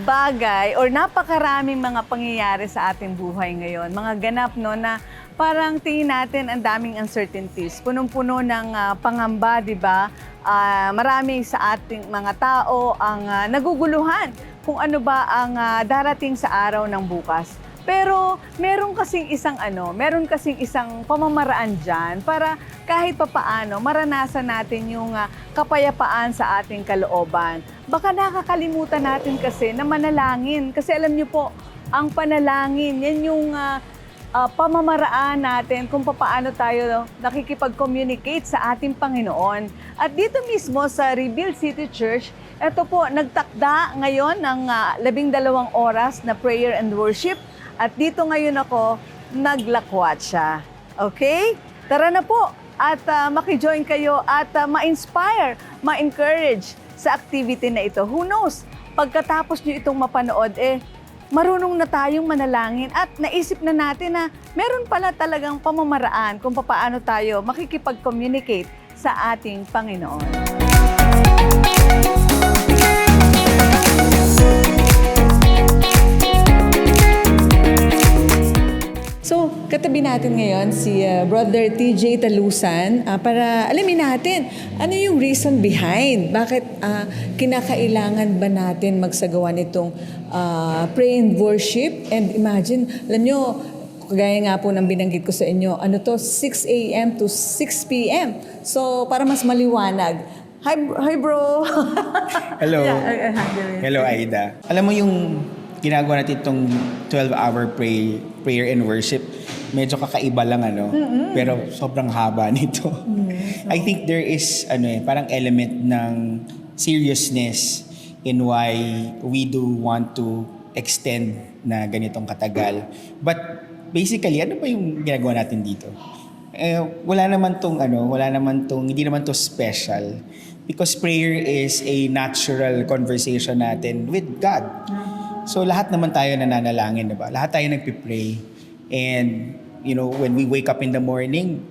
bagay or napakaraming mga pangyayari sa ating buhay ngayon. Mga ganap no na parang tingin natin ang daming uncertainties. Punong-puno ng pangamba, di ba? Marami sa ating mga tao ang naguguluhan kung ano ba ang darating sa araw ng bukas. Pero meron kasing isang pamamaraan dyan para kahit papaano maranasan natin yung kapayapaan sa ating kalooban. Baka nakakalimutan natin kasi na manalangin. Kasi alam niyo po, ang panalangin, yan yung pamamaraan natin kung paano tayo nakikipag-communicate sa ating Panginoon. At dito mismo sa Revealed City Church, ito po, nagtakda ngayon ng 12 oras na prayer and worship. At dito ngayon ako, naglakwat siya. Okay? Tara na po at makijoin kayo at ma-inspire, ma-encourage sa activity na ito. Who knows, pagkatapos nyo itong mapanood, marunong na tayong manalangin at naisip na natin na meron pala talagang pamamaraan kung paano tayo makikipag-communicate sa ating Panginoon. So, katabi natin ngayon si Brother TJ Talusan para alamin natin ano yung reason behind. Bakit kinakailangan ba natin magsagawa nitong pray and worship? And imagine, alam nyo, kagaya nga po ng binanggit ko sa inyo, 6 a.m. to 6 p.m. So, para mas maliwanag. Hi bro! Hello. Yeah, Hello, Aida. Alam mo yung ginagawa natin itong 12-hour prayer and worship, medyo kakaiba lang, pero sobrang haba nito. I think there is parang element ng seriousness in why we do want to extend na ganitong katagal. But basically, ano ba yung ginagawa natin dito? Hindi naman to special. Because prayer is a natural conversation natin with God. So lahat naman tayo nananalangin, diba? Lahat tayo nagpipray. And, when we wake up in the morning,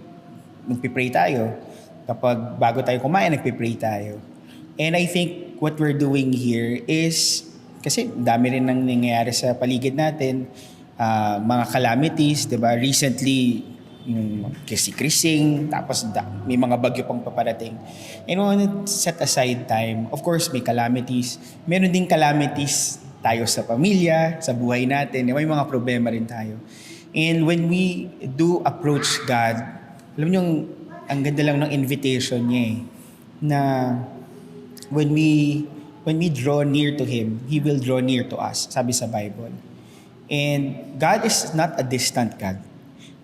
nagpipray tayo. Kapag bago tayo kumain, nagpipray tayo. And I think what we're doing here is, kasi dami rin nang nangyayari sa paligid natin, mga calamities, diba? Recently, yung krising, tapos may mga bagyo pang paparating. And we want to set aside time. Of course, may calamities. Meron din calamities tayo sa pamilya, sa buhay natin, may mga problema rin tayo. And when we do approach God, alam niyo, ang ganda lang ng invitation niya na when we draw near to Him, He will draw near to us, sabi sa Bible. And God is not a distant God.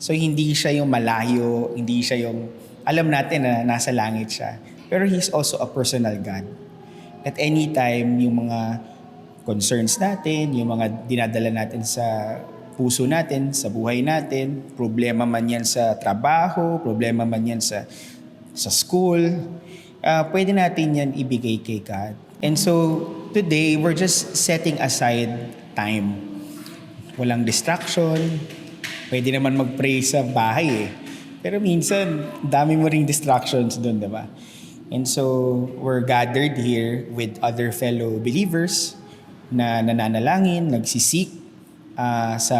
So hindi siya yung malayo, hindi siya yung, alam natin na nasa langit siya. Pero He's also a personal God. At any time, yung mga concerns natin, yung mga dinadala natin sa puso natin, sa buhay natin, problema man yan sa trabaho, problema man yan sa school, pwede natin yan ibigay kay God. And so, today, we're just setting aside time. Walang distraction. Pwede naman mag-pray sa bahay Pero minsan, dami mo ring distractions doon, diba? And so, we're gathered here with other fellow believers na nananalangin, nagsisik sa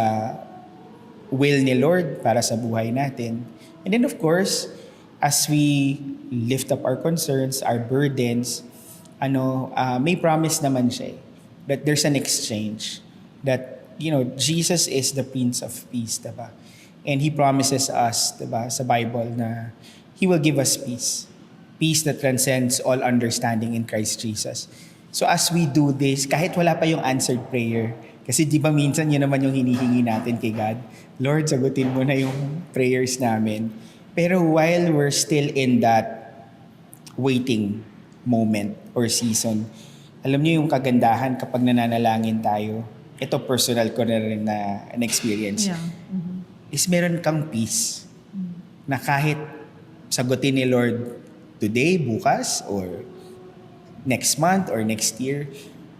will ni Lord para sa buhay natin. And then of course, as we lift up our concerns, our burdens, may promise naman siya that there's an exchange. That, Jesus is the Prince of Peace, diba? And He promises us, diba, sa Bible na He will give us peace. Peace that transcends all understanding in Christ Jesus. So as we do this, kahit wala pa yung answered prayer, kasi di ba minsan yun naman yung hinihingi natin kay God, Lord, sagutin mo na yung prayers namin. Pero while we're still in that waiting moment or season, alam niyo yung kagandahan kapag nananalangin tayo, ito personal ko na rin na an experience, is meron kang peace na kahit sagutin ni Lord today, bukas, or next month, or next year,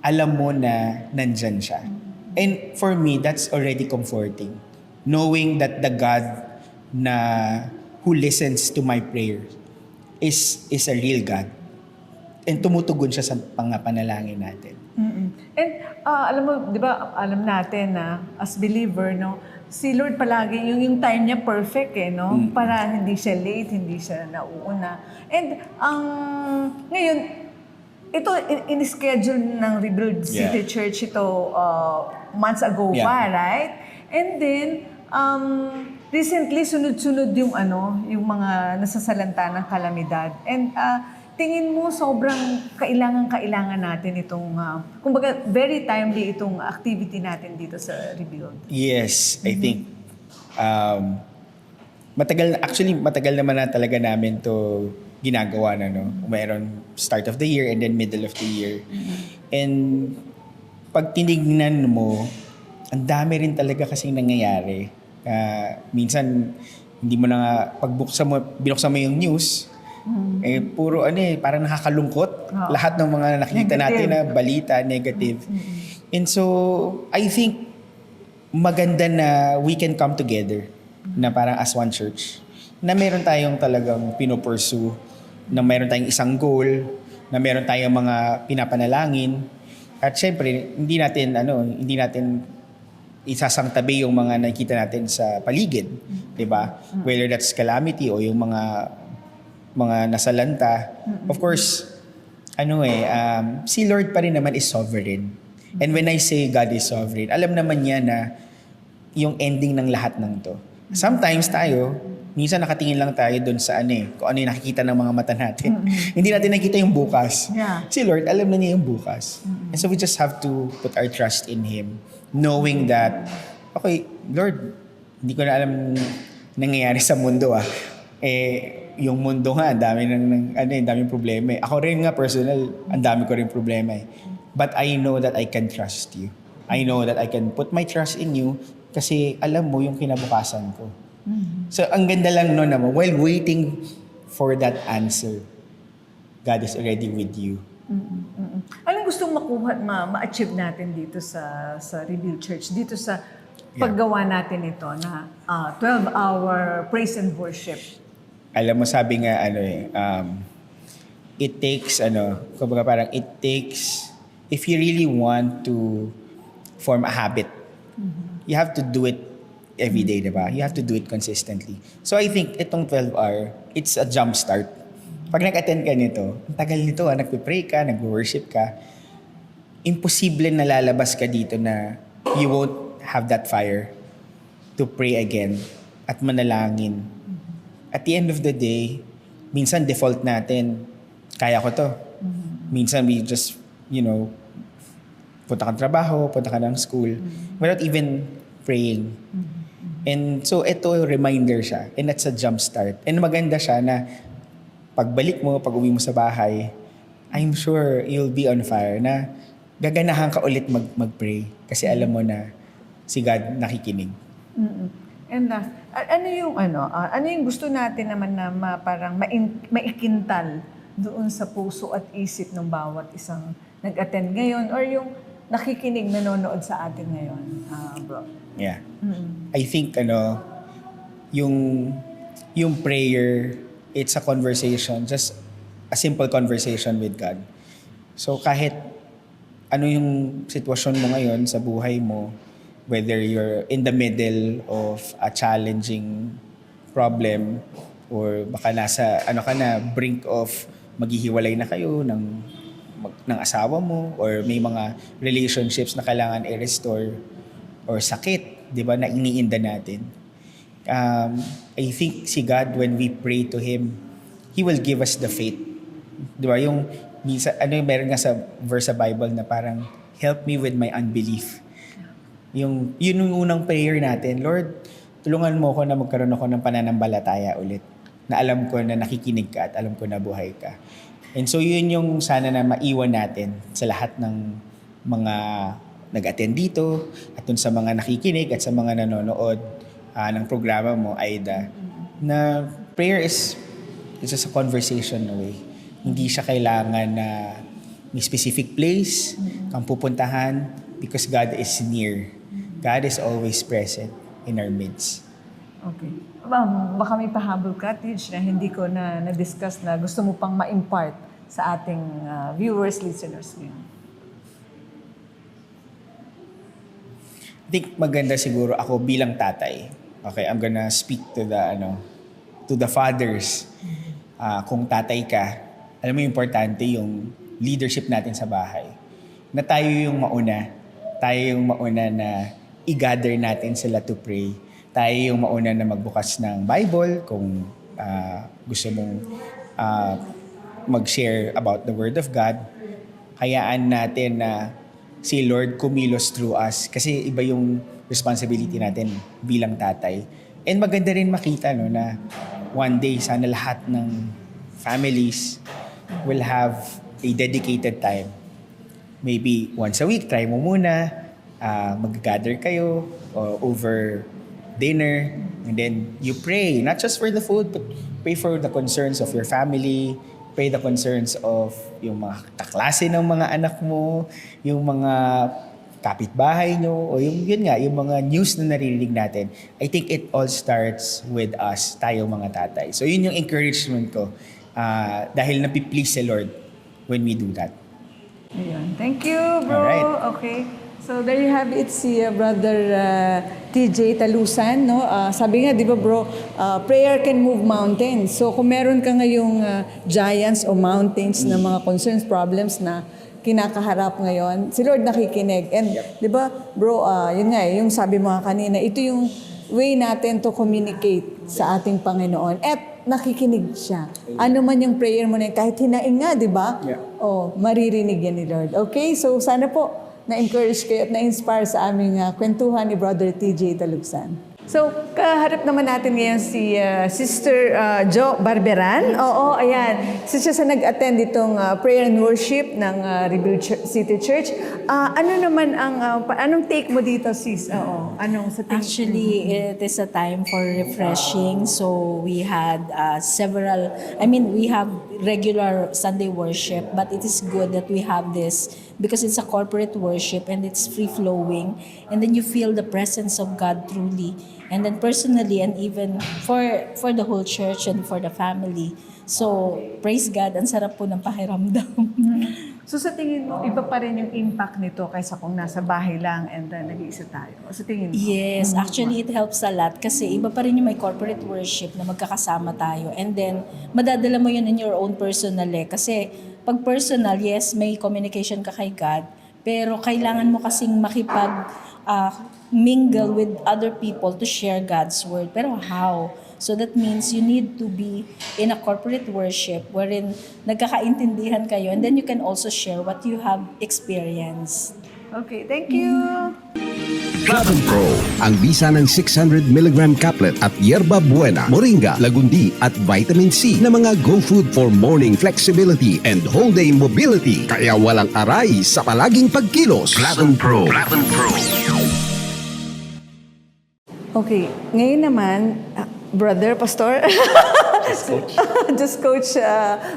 alam mo na nandyan siya. And for me, that's already comforting. Knowing that the God who listens to my prayers is a real God. And tumutugon siya sa pangapanalangin natin. And alam mo, di ba, alam natin na as believer, no, si Lord palagi, yung time niya perfect no? Para hindi siya late, hindi siya nauuna. And ngayon, ito, in-schedule ng Rebuild City Church ito months ago pa, right? And then, recently, sunod-sunod yung yung mga nasasalanta ng kalamidad. And tingin mo sobrang kailangan natin itong, kumbaga very timely itong activity natin dito sa Rebuild. Yes, I think matagal naman na talaga namin to ginagawa na, no? Mayroon start of the year and then middle of the year. And pag tinignan mo, ang dami rin talaga kasing nangyayari. Minsan, hindi mo na nga, binuksan mo yung news, puro parang nakakalungkot. Lahat ng mga nakikita natin na balita, negative. And so, I think, maganda na we can come together na parang as one church. Na meron tayong talagang pinopursue, na meron tayong isang goal, na meron tayong mga pinapanalangin. At syempre, hindi natin isasangtabi yung mga nakikita natin sa paligid, 'di ba? Whether that's calamity o yung mga nasalanta. Of course, si Lord pa rin naman is sovereign. And when I say God is sovereign, alam naman niya na yung ending ng lahat ng to. Sometimes tayo, minsan nakatingin lang tayo doon sa kung ano yung nakikita ng mga mata natin. Hindi natin nakikita yung bukas. Yeah. Si Lord, alam na niya yung bukas. And so we just have to put our trust in Him, knowing that, okay, Lord, hindi ko na alam nangyayari sa mundo yung mundo nga, daming problema. Ako rin nga personal, ang dami ko rin problema But I know that I can trust you. I know that I can put my trust in you kasi alam mo yung kinabukasan ko. So, ang ganda lang na while waiting for that answer, God is already with you. Anong gustong makuha, ma-achieve natin dito sa Rebuild Church, dito sa paggawa natin ito na 12-hour praise and worship? Alam mo, sabi nga, it takes, kumbaga parang it takes, if you really want to form a habit, you have to do it every day, diba? You have to do it consistently. So I think itong 12-hour, it's a jump start. Pag nag-attend ka nito, ang tagal nito, nagpe-pray ka, nag-worship ka, imposible na lalabas ka dito na you won't have that fire to pray again at manalangin. At the end of the day, minsan default natin, kaya ko to. Minsan we just, punta ka ng trabaho, punta ka ng school, without even praying. And so ito reminder siya, and that's a jump start. And maganda siya na pagbalik mo, pag uwi mo sa bahay, I'm sure you'll be on fire na gaganahan ka ulit mag-pray kasi alam mo na si God nakikinig. And ano yung gusto natin naman na parang maikintal doon sa puso at isip ng bawat isang nag-attend ngayon or yung nakikinig, nanonood sa atin ngayon, bro? Yeah. I think yung prayer, it's a conversation, just a simple conversation with God. So kahit ano yung sitwasyon mo ngayon sa buhay mo, whether you're in the middle of a challenging problem or baka nasa brink of maghihiwalay na kayo ng asawa mo or may mga relationships na kailangan i-restore or sakit, 'di ba, na iniinda natin. I think si God, when we pray to Him, He will give us the faith. 'Di ba? Yung minsan meron nga sa verse sa Bible na parang help me with my unbelief. Yun yung unang prayer natin, Lord, tulungan mo ako na magkaroon ako ng pananampalataya ulit. Na alam ko na nakikinig ka at alam ko na buhay ka. And so yun yung sana na maiwan natin sa lahat ng mga nag-attend dito at dun sa mga nakikinig at sa mga nanonood ng programa mo, Aida, na prayer is just a conversation away. Hindi siya kailangan na may specific place kang pupuntahan because God is near. God is always present in our midst. Okay. Baka may pahabol ka, Tej, na hindi ko na discuss na gusto mo pang ma-impart sa ating viewers, listeners ngayon? I think maganda siguro ako bilang tatay. Okay, I'm gonna speak to the fathers. Kung tatay ka, alam mo importante yung leadership natin sa bahay. Na tayo yung mauna na i-gather natin sila to pray. Tayo yung mauna na magbukas ng Bible kung gusto mong mag-share about the Word of God. Hayaan natin na si Lord kumilos through us kasi iba yung responsibility natin bilang tatay. And maganda rin makita na one day sana lahat ng families will have a dedicated time. Maybe once a week, try mo muna, mag-gather kayo over dinner, and then you pray, not just for the food, but pray for the concerns of your family, pray the concerns of yung mga kaklase ng mga anak mo, yung mga kapitbahay nyo, o yun nga, yung mga news na naririnig natin. I think it all starts with us, tayo mga tatay. So yun yung encouragement ko, dahil napiplease si Lord when we do that. Ayun. Thank you, bro. Alright. Okay. So there you have it, si Brother TJ Talusan, no? Sabi nga, di ba bro, prayer can move mountains. So kung meron ka ngayong giants o mountains na mga concerns, problems na kinakaharap ngayon, si Lord nakikinig. And di ba bro, yun nga, yung sabi mo kanina, ito yung way natin to communicate sa ating Panginoon. At nakikinig siya. Ano man yung prayer mo na yun, kahit hinaing nga, di ba? Yeah. Maririnig yan ni Lord. Okay, so sana po na-encourage kayo at na-inspire sa aming kwentuhan ni Brother TJ Talusan. So, kaharap naman natin ngayon si Sister Jo Barberan. Oo, ayan. Siya sa nag-attend itong prayer and worship ng Rebuild City Church. Ano naman anong take mo dito, sis? Oo, anong sa tingin? Actually, it is a time for refreshing. So we had we have regular Sunday worship, but it is good that we have this because it's a corporate worship and it's free-flowing. And then you feel the presence of God truly. And then personally and even for the whole church and for the family. So, praise God, ang sarap po ng pakiramdam. So sa tingin mo, iba pa rin yung impact nito kaysa kung nasa bahay lang and nag-iisa tayo. Sa tingin mo? Yes, actually it helps a lot kasi iba pa rin yung may corporate worship na magkakasama tayo. And then, madadala mo yun in your own personal kasi pag personal, yes, may communication ka kay God, pero kailangan mo kasing mingle with other people to share God's word. Pero how? So that means you need to be in a corporate worship wherein nagkakaintindihan kayo and then you can also share what you have experienced. Okay, thank you. Platinum Pro, ang bisa ng 600 mg caplet at yerba buena, moringa, lagundi at vitamin C na mga go food for morning flexibility and whole day mobility. Kaya walang aray sa palaging pagkilos. Platinum Pro. Platinum Pro. Okay, ngayon naman, Brother Pastor, Just Coach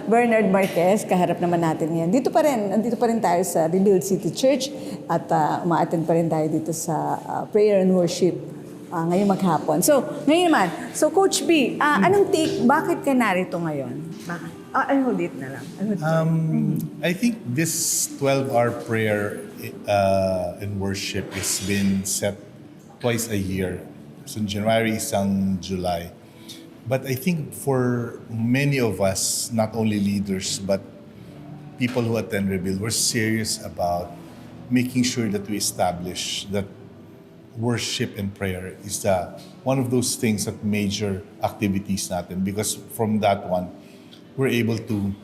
Bernard Marquez, kaharap naman natin ngayon. Nandito pa rin tayo sa Rebuild City Church at uma-attend pa rin tayo dito sa prayer and worship ngayong maghapon. So, ngayon naman, Coach B, anong take, bakit ka narito ngayon? Bakit? I'll hold it na lang. I think this 12-hour prayer and worship has been set twice a year. So January, isang July. But I think for many of us, not only leaders, but people who attend Rebuild, we're serious about making sure that we establish that worship and prayer is one of those things that major activities natin. Because from that one, we're able to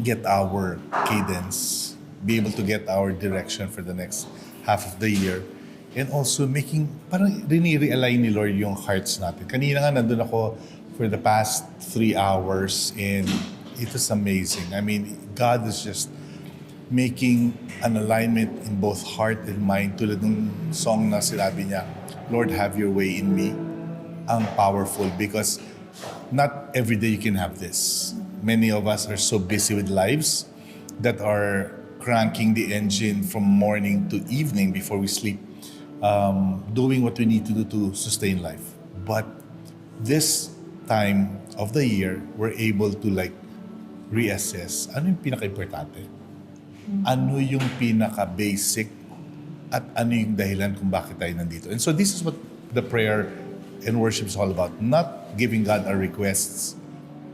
get our cadence, be able to get our direction for the next half of the year. And also parang rini-realign ni Lord yung hearts natin. Kanina nga nandun ako for the past 3 hours and it was amazing. I mean, God is just making an alignment in both heart and mind. Tulad ng song na sinabi niya, Lord, have your way in me. Ang powerful because not every day you can have this. Many of us are so busy with lives that are cranking the engine from morning to evening before we sleep. Doing what we need to do to sustain life. But this time of the year, we're able to reassess ano yung pinaka-importante. Ano yung pinaka-basic at ano yung dahilan kung bakit tayo nandito. And so this is what the prayer and worship is all about. Not giving God our requests,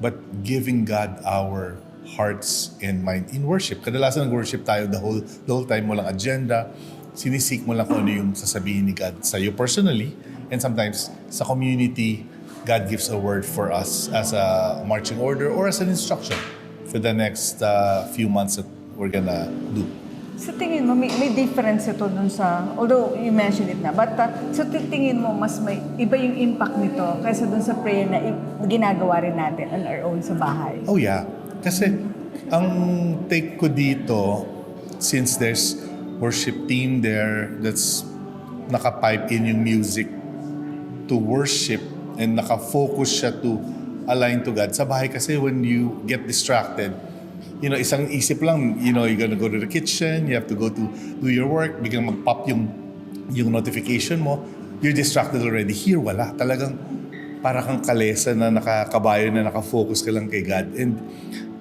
but giving God our hearts and mind in worship. Kadalasan nag-worship tayo the whole time, walang agenda. Sinisik mo lang kung ano yung sasabihin ni God sa iyo personally. And sometimes sa community, God gives a word for us as a marching order or as an instruction for the next few months that we're gonna do. Sa tingin mo, may difference ito dun sa, although you mentioned it na, but sa tingin mo, mas may iba yung impact nito kaysa dun sa prayer na ginagawa rin natin on our own sa bahay? Oh yeah. Kasi ang take ko dito, since there's worship team there that's naka-pipe in yung music to worship and naka-focus siya to align to God. Sa bahay kasi when you get distracted, isang isip lang, you're gonna go to the kitchen, you have to go to do your work, biglang mag-pop yung notification mo, you're distracted already. Here, wala. Talagang para kang kalesa na nakakabayo na nakafocus ka lang kay God. And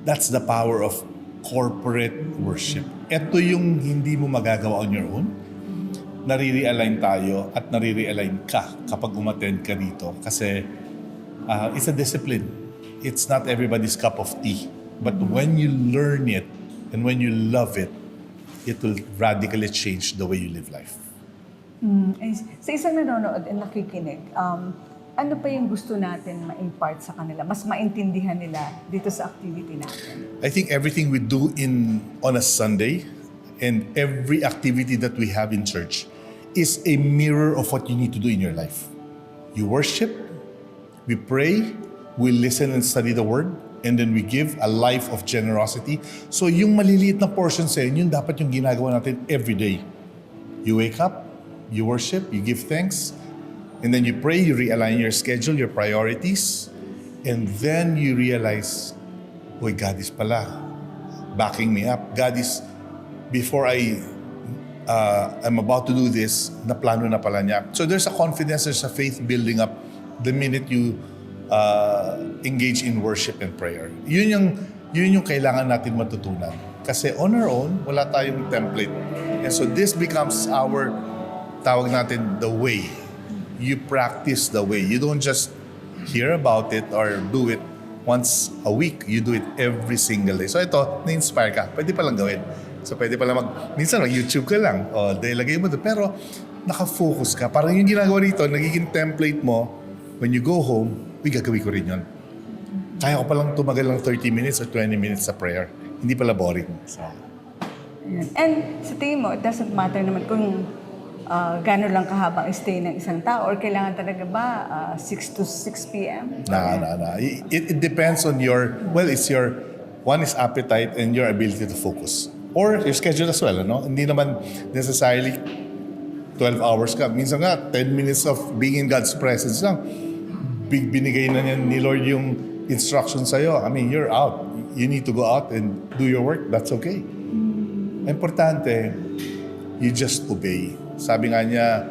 that's the power of corporate worship. Ito yung hindi mo magagawa on your own. Nare-realign tayo at nare-realign ka kapag umattend ka dito. Kasi it's a discipline. It's not everybody's cup of tea. But when you learn it and when you love it, it will radically change the way you live life. Sa isang nanonood and nakikinig, ano pa yung gusto natin ma-impart sa kanila? Mas maintindihan nila dito sa activity natin? I think everything we do on a Sunday and every activity that we have in church is a mirror of what you need to do in your life. You worship, we pray, we listen and study the Word, and then we give a life of generosity. So yung maliliit na portion sa yun dapat yung ginagawa natin every day. You wake up, you worship, you give thanks, and then you pray, you realign your schedule, your priorities, and then you realize, boy, God is pala backing me up. God is, before I'm about to do this, naplano na pala niya. So there's a confidence, there's a faith building up the minute you engage in worship and prayer. Yun yung kailangan natin matutunan. Kasi on our own, wala tayong template. And so this becomes our, tawag natin, the way. You practice the way. You don't just hear about it or do it once a week. You do it every single day. So ito, na-inspire ka. Pwede palang gawin. So pwede palang minsan mag-YouTube ka lang. O, lagay mo doon. Pero nakafocus ka. Parang yung ginagawa rito, nagiging template mo, when you go home, gagawin ko rin yun. Kaya ko palang tumagal lang 30 minutes or 20 minutes sa prayer. Hindi pala boring. So. And sa tingin mo, it doesn't matter naman kung gano'n lang kahabang stay ng isang tao or kailangan talaga ba 6 to 6 p.m.? Na. It depends on it's your, one is appetite and your ability to focus. Or your schedule as well, no? Hindi naman necessarily 12 hours ka. Minsan nga, 10 minutes of being in God's presence lang. Binigay na niya ni Lord yung instruction sa'yo. I mean, you're out. You need to go out and do your work. That's okay. Importante, you just obey. Sabi nga niya,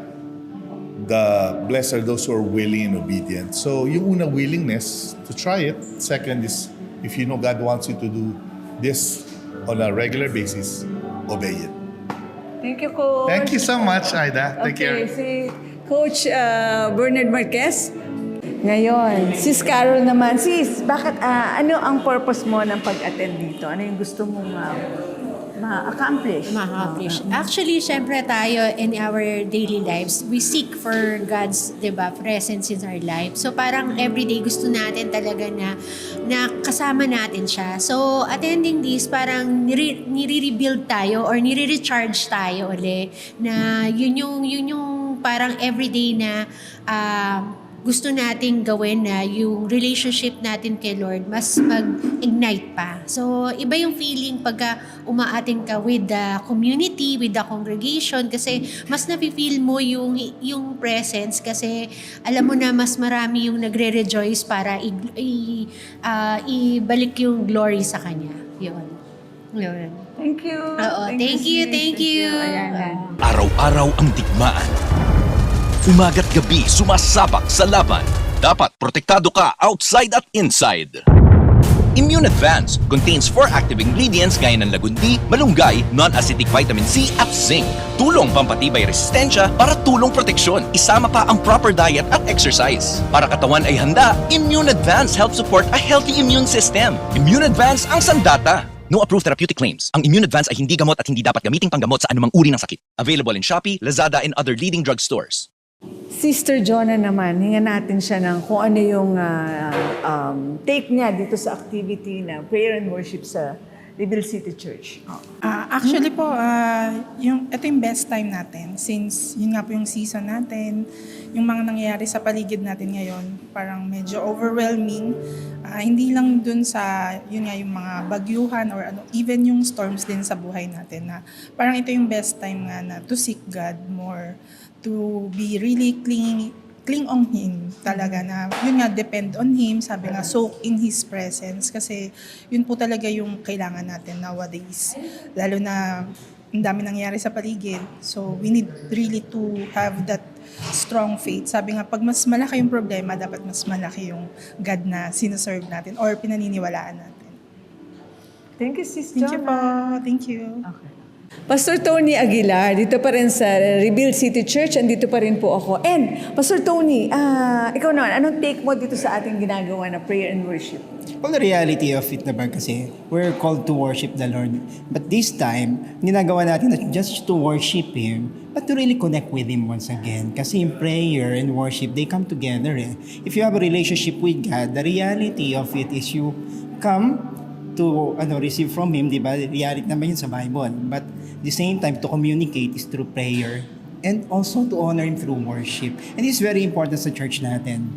blessed are those who are willing and obedient. So, yung unang willingness to try it. Second is, if you know God wants you to do this on a regular basis, obey it. Thank you, Coach. Thank you so much, Aida. Take care. Si Coach Bernard Marquez. Ngayon, Sis Carol naman. Sis, bakit, ano ang purpose mo ng pag-attend dito? Ano yung gusto mong ma-accomplish? Actually, syempre tayo in our daily lives, we seek for God's, presence in our life. So parang everyday gusto natin talaga na kasama natin siya. So attending this, parang nire-rebuild tayo or nire-recharge tayo ulit na yun yung parang everyday na gusto nating gawin na yung relationship natin kay Lord mas mag-ignite pa. So, iba yung feeling pagka umaating ka with the community, with the congregation kasi mas nafe-feel mo yung presence kasi alam mo na mas marami yung nagre-rejoice para ibalik yung glory sa Kanya. Yun. Thank you. Oo, thank you. Ayan. Araw-araw ang digmaan. Umaga't gabi sumasabak sa laban. Dapat protektado ka outside at inside. Immune Advance contains 4 active ingredients gaya ng lagundi, malunggay, non-acidic vitamin C at zinc. Tulong pampatibay resistensya para tulong proteksyon. Isama pa ang proper diet at exercise. Para katawan ay handa, Immune Advance helps support a healthy immune system. Immune Advance ang sandata. No approved therapeutic claims. Ang Immune Advance ay hindi gamot at hindi dapat gamiting panggamot sa anumang uri ng sakit. Available in Shopee, Lazada, and other leading drug stores. Sister Jonah naman, hingan natin siya ng kung ano yung take niya dito sa activity na prayer and worship sa Reveal City Church. Actually po, ito yung best time natin since yun nga po yung season natin, yung mga nangyayari sa paligid natin ngayon, parang medyo overwhelming. Hindi lang dun sa, yun nga, yung mga bagyuhan or ano, even yung storms din sa buhay natin na parang ito yung best time nga na to seek God more, to be really cling on Him talaga na, yun nga, depend on Him, sabi nga, soak in His presence kasi yun po talaga yung kailangan natin nowadays. Lalo na ang dami nangyayari sa paligid. So, we need really to have that strong faith. Sabi nga, pag mas malaki yung problema, dapat mas malaki yung God na sinaserve natin or pinaniniwalaan natin. Thank you, Sis Thank you po. Jonah. Thank you. Okay. Pastor Tony Aguilar, dito pa rin sa Reveal City Church, andito pa rin po ako. And, Pastor Tony, ikaw naman, anong take mo dito sa ating ginagawa na prayer and worship? Well, the reality of it naman kasi, we're called to worship the Lord. But this time, ginagawa natin not just to worship Him, but to really connect with Him once again. Kasi in prayer and worship, they come together. If you have a relationship with God, the reality of it is you come to receive from Him, di ba? Reality naman yun sa Bible. But at the same time, to communicate is through prayer and also to honor Him through worship. And this is very important sa church natin.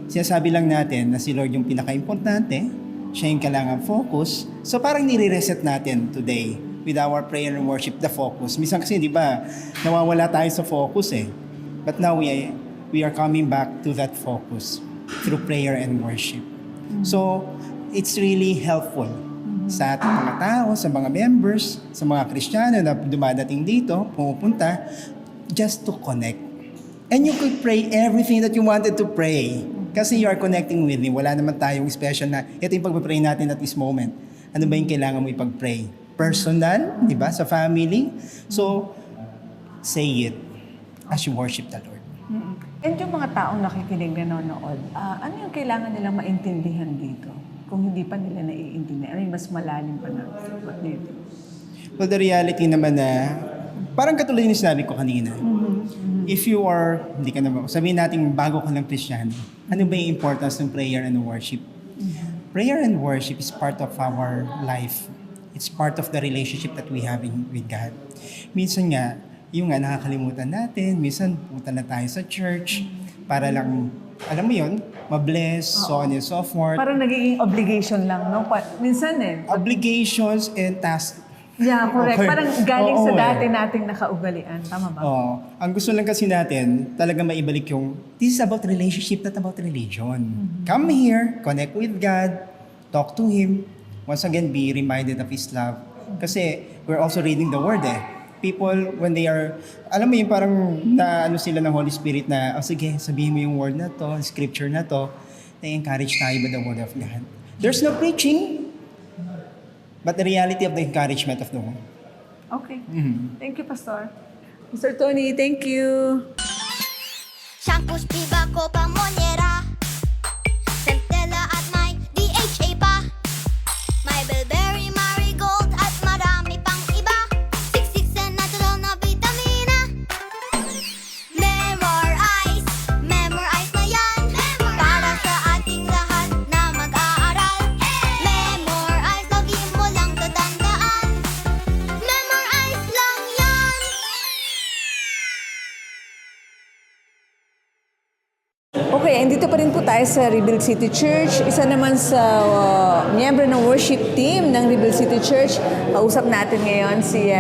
Sinasabi lang natin na si Lord yung pinaka-importante, siya yung kailangan focus. So parang nire-reset natin today with our prayer and worship, the focus. Minsan kasi, di ba, nawawala tayo sa focus eh. But now we are coming back to that focus through prayer and worship. So, it's really helpful sa ating mga tao, sa mga members, sa mga Kristiyano na dumadating dito, pumupunta, just to connect. And you could pray everything that you wanted to pray. Kasi you are connecting with Him. Wala naman tayong special na, ito yung pag-pray natin at this moment. Ano ba yung kailangan mo ipag-pray? Personal, di ba? Sa family. So, say it as you worship the Lord. And yung mga taong nakikinig, nanonood, ano yung kailangan nilang maintindihan dito? Kung hindi pa nila naiintindihan, ano yung mas malalim pa na dito? Well, the reality naman na, parang katulad yung sinabi ko kanina, if you are, hindi ka naman, sabihin natin bago ka ng Kristiyano, ano ba yung importance ng prayer and worship? Prayer and worship is part of our life. It's part of the relationship that we have with God. Minsan nga, yung nga nakakalimutan natin, minsan punta na tayo sa church para lang, alam mo yun, mabless, so on and so forth. Parang nagiging obligation lang, no? Minsan Obligations and tasks. Yeah, correct. Okay. Parang galing Oo, sa dati nating nakaugalian. Tama ba? Ang gusto lang kasi natin, talaga maibalik yung, this is about relationship, not about religion. Come here, connect with God, talk to Him. Once again, be reminded of His love. Kasi we're also reading the Word People, when they are, alam mo yung parang ano sila ng Holy Spirit na, sige, sabihin mo yung word na to, scripture na to, na-encourage tayo by the Word of God. There's no preaching, but the reality of the encouragement of the Word. Okay. Thank you, Pastor. Mr. Tony, thank you. Shampoos, Viva, Copa, Monniera, Centella at may DHA pa. May Bilberry, Marigold at marami pang iba. Siksik sa natural na vitamina. Memorize na yan. Para sa ating lahat na mag-aaral. Memorize, lagi mo lang tatandaan. Memorize lang yan. Okay, andito pa rin po tayo sa Reveal City Church. Isa naman sa miyembro ng worship team ng Reveal City Church. Kausap natin ngayon si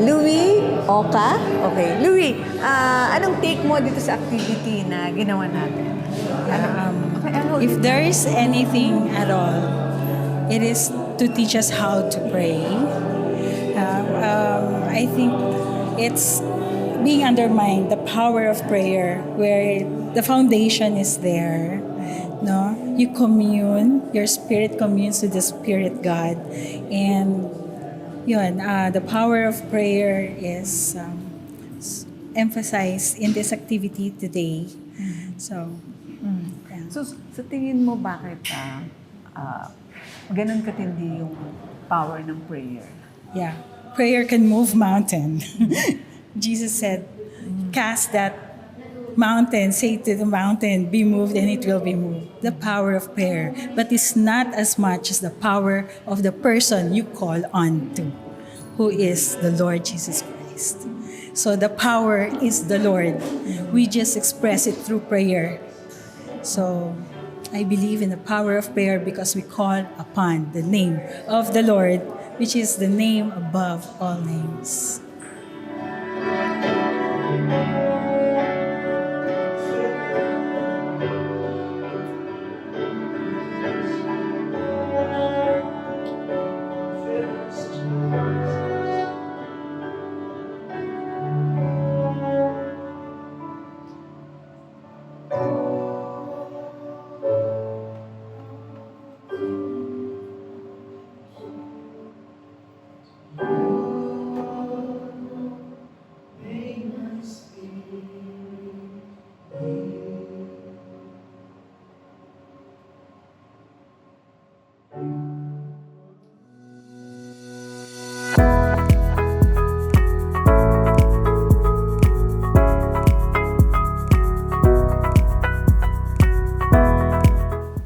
Louie Oka. Okay, Louie, anong take mo dito sa activity na ginawa natin? If there is anything at all, it is to teach us how to pray. I think it's being undermined, the power of prayer, where the foundation is there. No, you commune, your spirit communes with the Spirit God, and yun, the power of prayer is emphasized in this activity today. So, yeah. So, sa tingin mo, bakit ganun katindi yung power ng prayer? Yeah, prayer can move mountain. Jesus said, cast that mountain, say to the mountain, be moved and it will be moved. The power of prayer. But it's not as much as the power of the person you call on to, who is the Lord Jesus Christ. So the power is the Lord. We just express it through prayer. So I believe in the power of prayer because we call upon the name of the Lord, which is the name above all names.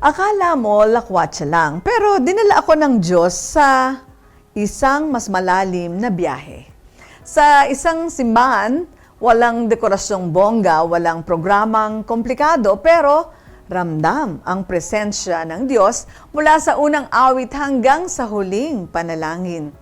Akala mo lakwatsa lang, pero dinala ako ng Diyos sa isang mas malalim na biyahe. Sa isang simbahan, walang dekorasyong bongga, walang programang komplikado, pero ramdam ang presensya ng Diyos mula sa unang awit hanggang sa huling panalangin.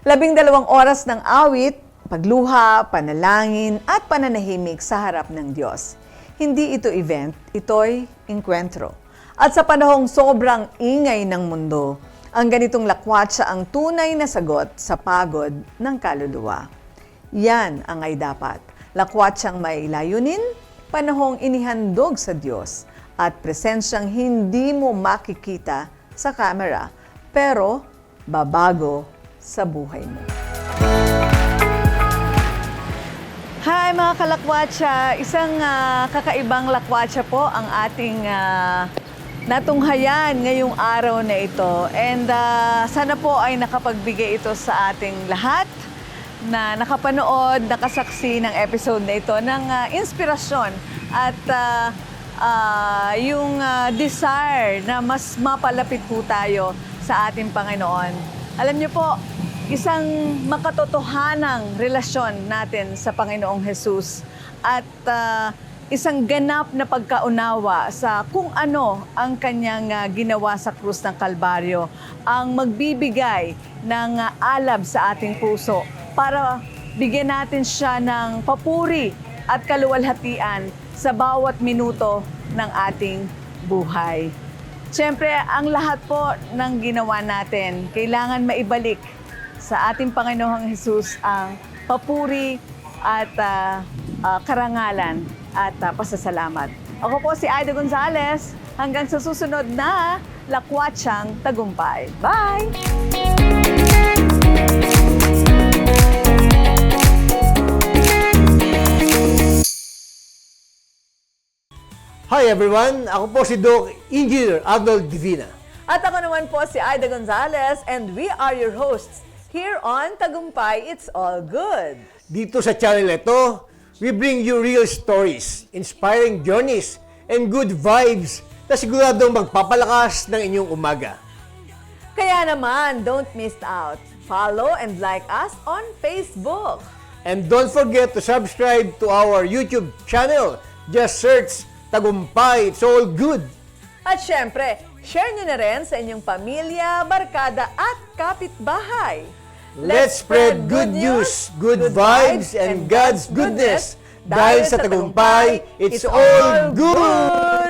12 oras ng awit, pagluha, panalangin, at pananahimik sa harap ng Diyos. Hindi ito event, ito'y enkwentro. At sa panahong sobrang ingay ng mundo, ang ganitong lakwatsa ang tunay na sagot sa pagod ng kaluluwa. Yan ang ay dapat. Lakwatsang may layunin, panahong inihandog sa Diyos, at presensyang hindi mo makikita sa camera, pero babago sa buhay mo. Hi mga kalakwatsa! Isang kakaibang lakwatsa po ang ating natunghayan ngayong araw na ito. And sana po ay nakapagbigay ito sa ating lahat na nakapanood, nakasaksi ng episode na ito ng inspirasyon at yung desire na mas mapalapit po tayo sa ating Panginoon. Alam niyo po, isang makatotohanang relasyon natin sa Panginoong Jesus at isang ganap na pagkaunawa sa kung ano ang kanyang ginawa sa krus ng Kalbaryo ang magbibigay ng alab sa ating puso para bigyan natin siya ng papuri at kaluwalhatian sa bawat minuto ng ating buhay. Siyempre, ang lahat po ng ginawa natin, kailangan maibalik sa ating Panginoong Jesus ang papuri at karangalan at pasasalamat. Ako po si Aida Gonzalez. Hanggang sa susunod na Lakwatsang Tagumpay. Bye! Hi everyone! Ako po si Doc Engineer Arnold Divina. At ako naman po si Aida Gonzalez and we are your hosts here on Tagumpay It's All Good. Dito sa channel ito, we bring you real stories, inspiring journeys, and good vibes na siguradong magpapalakas ng inyong umaga. Kaya naman, don't miss out. Follow and like us on Facebook. And don't forget to subscribe to our YouTube channel. Just search Tagumpay It's All Good. At syempre, share nyo na rin sa inyong pamilya, barkada at kapitbahay. Let's spread good news, good vibes, and God's goodness. Dahil sa Tagumpay, it's all good!